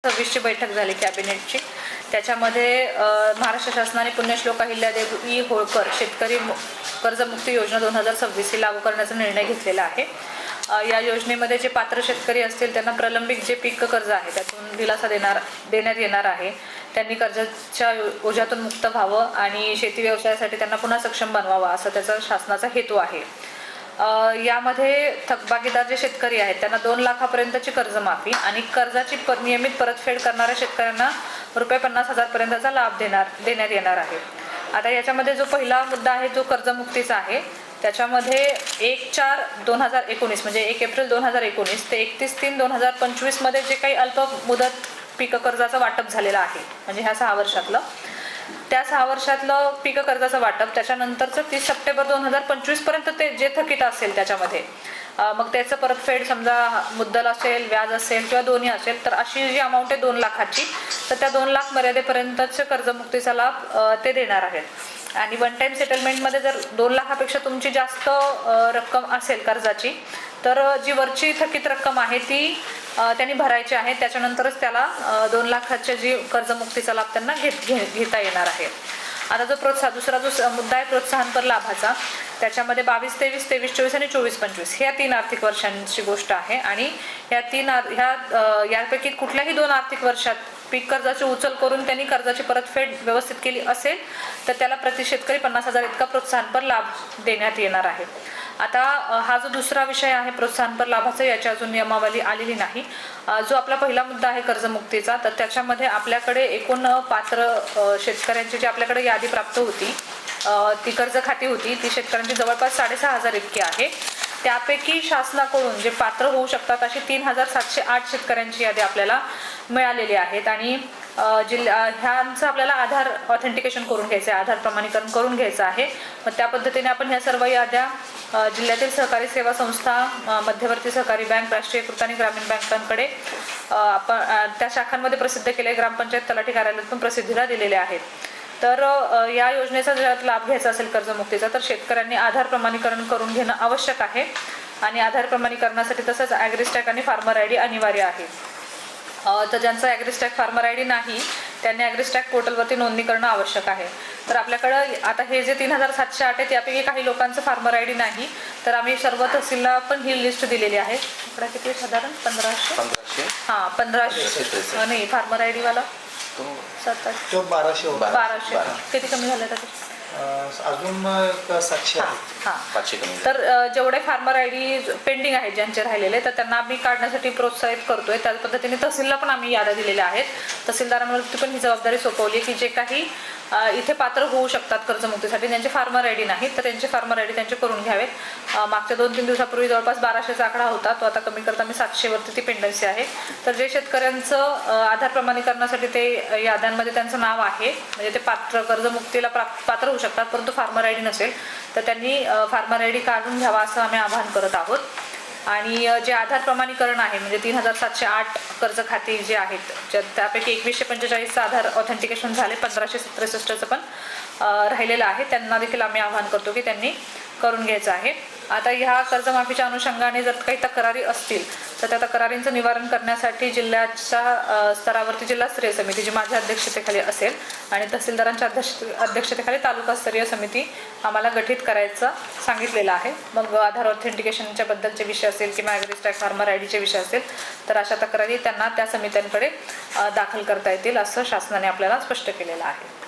26ची बैठक झाली कॅबिनेटची। त्याच्यामध्ये महाराष्ट्र शासनाने पुण्यश्लोक अहिल्यादेवी होळकर शेतकरी कर्जमुक्ती योजना 2026 ही लागू करण्याचा निर्णय घेतलेला आहे। या योजनेमध्ये जे पात्र शेतकरी असतील त्यांना प्रलंबित जे पीक कर्ज आहे त्यातून दिलासा देण्यात येणार आहे। त्यांनी कर्जाच्या ओझ्यातून मुक्त व्हावं आणि शेती व्यवसायासाठी त्यांना पुन्हा सक्षम बनवावं असा त्याचा शासनाचा हेतू आहे। यामध्ये थकबाकीदार जे शेतकरी आहेत त्यांना 2 लाखापर्यंतची कर्जमाफी आणि कर्जाची नियमित परतफेड करणाऱ्या शेतकऱ्यांना ₹50,000 पर्यंतचा लाभ देण्यात येणार आहे। आता याच्यामध्ये जो पहिला मुद्दा आहे जो कर्जमुक्तीचा आहे, त्याच्यामध्ये 1/4/2019 म्हणजे 1 एप्रिल 2019 ते 31/3/2025 मध्ये जे काही अल्प मुदत पीक कर्जाचं वाटप झालेलं आहे, म्हणजे ह्या 6 वर्षातलं, त्या 6 वर्षातलं पीक कर्जाचं वाटप त्याच्यानंतरचं 30 सप्टेंबर 2025 पर्यंत ते जे थकीत असेल त्याच्यामध्ये मग त्याचं परतफेड समजा मुद्दल असेल, व्याज असेल किंवा दोन्ही असेल, तर अशी जी अमाऊंट आहे 2 लाखाची, तर त्या 2 लाख मर्यादेपर्यंतच कर्जमुक्तीचा लाभ ते देणार आहेत। आणि वन टाइम सेटलमेंटमध्ये जर 2 लाखापेक्षा तुमची जास्त रक्कम असेल कर्जाची, तर जी वरची थकीत रक्कम आहे ती त्यांनी भरायची आहे, त्याच्यानंतरच त्याला 2 लाखाच्या जी कर्जमुक्तीचा लाभ त्यांना घेता येणार आहे। आता जो दुसरा जो मुद्दा आहे प्रोत्साहनपर लाभाचा, त्याच्यामध्ये 22-23, 23-24 आणि 24-25 ह्या 3 आर्थिक वर्षांची गोष्ट आहे। आणि यापैकी कुठल्याही 2 आर्थिक वर्षात पीक कर्जाची उचल करून त्यांनी कर्जाची परतफेड व्यवस्थित केली असेल तर त्याला प्रति शेतकरी 50,000 इतका प्रोत्साहनपर लाभ देण्यात येणार आहे। आता हा जो दुसरा विषय आहे प्रोत्साहनपर लाभाचा, याची अजून नियमावली आलेली नाही। जो आपला पहिला मुद्दा आहे कर्जमुक्तीचा, तर त्याच्यामध्ये आपल्याकडे एकूण पात्र शेतकऱ्यांची जी आपल्याकडे यादी प्राप्त होती, ती कर्ज खाती होती, ती शेतकऱ्यांची जवळपास 6,500 इतकी आहे। त्यापैकी शासनाकडून जे पात्र होऊ शकतात अशी 3,708 शेतकऱ्यांची यादी आपल्याला मिळालेली आहेत। आणि ह्यांचं आपल्याला आधार ऑथेंटिकेशन करून घ्यायचं आहे, आधार प्रमाणीकरण करून घ्यायचं आहे। मग त्या पद्धतीने आपण ह्या सर्व याद्या जिल्ह्यातील सहकारी सेवा संस्था, मध्यवर्ती सहकारी बँक, राष्ट्रीयकृत आणि ग्रामीण बँकांकडे आपण त्या शाखांमध्ये प्रसिद्ध केले, ग्रामपंचायत तलाठी कार्यालयात पण प्रसिद्धीला दिलेले आहेत। तर या योजनेचा जर लाभ घ्यायचा असेल कर्जमुक्तीचा, तर शेतकऱ्यांनी आधार प्रमाणीकरण करून घेणं आवश्यक आहे। आणि आधार प्रमाणीकरणासाठी तसंच ॲग्रिस्टॅक आणि फार्मर आय डी अनिवार्य आहे। तर ज्यांचं ॲग्रिस्टॅक फार्मर आय डी नाही त्यांनी ॲग्रिस्टॅक पोर्टलवरती नोंदणी करणं आवश्यक आहे। तर आपल्याकडं आता हे जे 3,708 आहेत यापैकी काही लोकांचं फार्मर आय डी नाही, तर आम्ही सर्व तहसीलला पण ही लिस्ट दिलेली आहे। इकडे किती साधारण 1500 हां 1500 नाही, फार्मर आय डीवाला 1200 किती कमी झालं त्याचे अजून 700 तर जेवढे फार्मर आय डी पेंडिंग आहेत ज्यांचे राहिलेले, तर त्यांना आम्ही काढण्यासाठी प्रोत्साहित करतोय। त्या पद्धतीने तहसीलला पण आम्ही याद्या दिलेल्या आहेत। तहसीलदारांवरती पण ही जबाबदारी सोपवली की जे काही इथे पात्र होऊ शकतात कर्जमुक्तीसाठी, ज्यांचे फार्मर आय डी नाही तर त्यांचे फार्मर आय डी त्यांचे करून घ्यावेत। मागच्या 2-3 दिवसापूर्वी जवळपास 1200चा आकडा होता, तो आता कमी करता मी 700 वरती ती पेंडन्सी आहे। तर जे शेतकऱ्यांचं आधार प्रमाणीकरणासाठी ते याद्यांमध्ये त्यांचं नाव आहे, म्हणजे ते पात्र कर्जमुक्तीला पात्र होऊ शकतात, परंतु फार्मर आय डी नसेल तर त्यांनी फार्मर आय डी काढून घ्यावा असं आम्ही आवाहन करत आहोत। आणि जे आधार प्रमाणीकरण आहे म्हणजे 3,708 कर्ज खाती जे आहेत, त्यापैकी 2145चं आधार ऑथेंटिकेशन झाले, 1563चं पण राहिलेलं आहे, त्यांना देखील आम्ही आवाहन करतो की त्यांनी करून घ्यायचं आहे। आता ह्या कर्जमाफीच्या अनुषंगाने जर काही तक्रारी असतील तर त्या तक्रारींचं निवारण करण्यासाठी जिल्ह्याच्या स्तरावरती जिल्हास्तरीय समिती जी माझ्या अध्यक्षतेखाली असेल आणि तहसीलदारांच्या अध्यक्षतेखाली तालुकास्तरीय समिती आम्हाला गठीत करायचं सांगितलेलं आहे। मग आधार ऑथेंटिकेशनच्या बद्दलचे विषय असेल किंवा ॲग्रिस्टॅक फार्मर आय डीचे विषय असेल तर अशा तक्रारी त्यांना त्या समित्यांकडे दाखल करता येतील असं शासनाने आपल्याला स्पष्ट केलेलं आहे।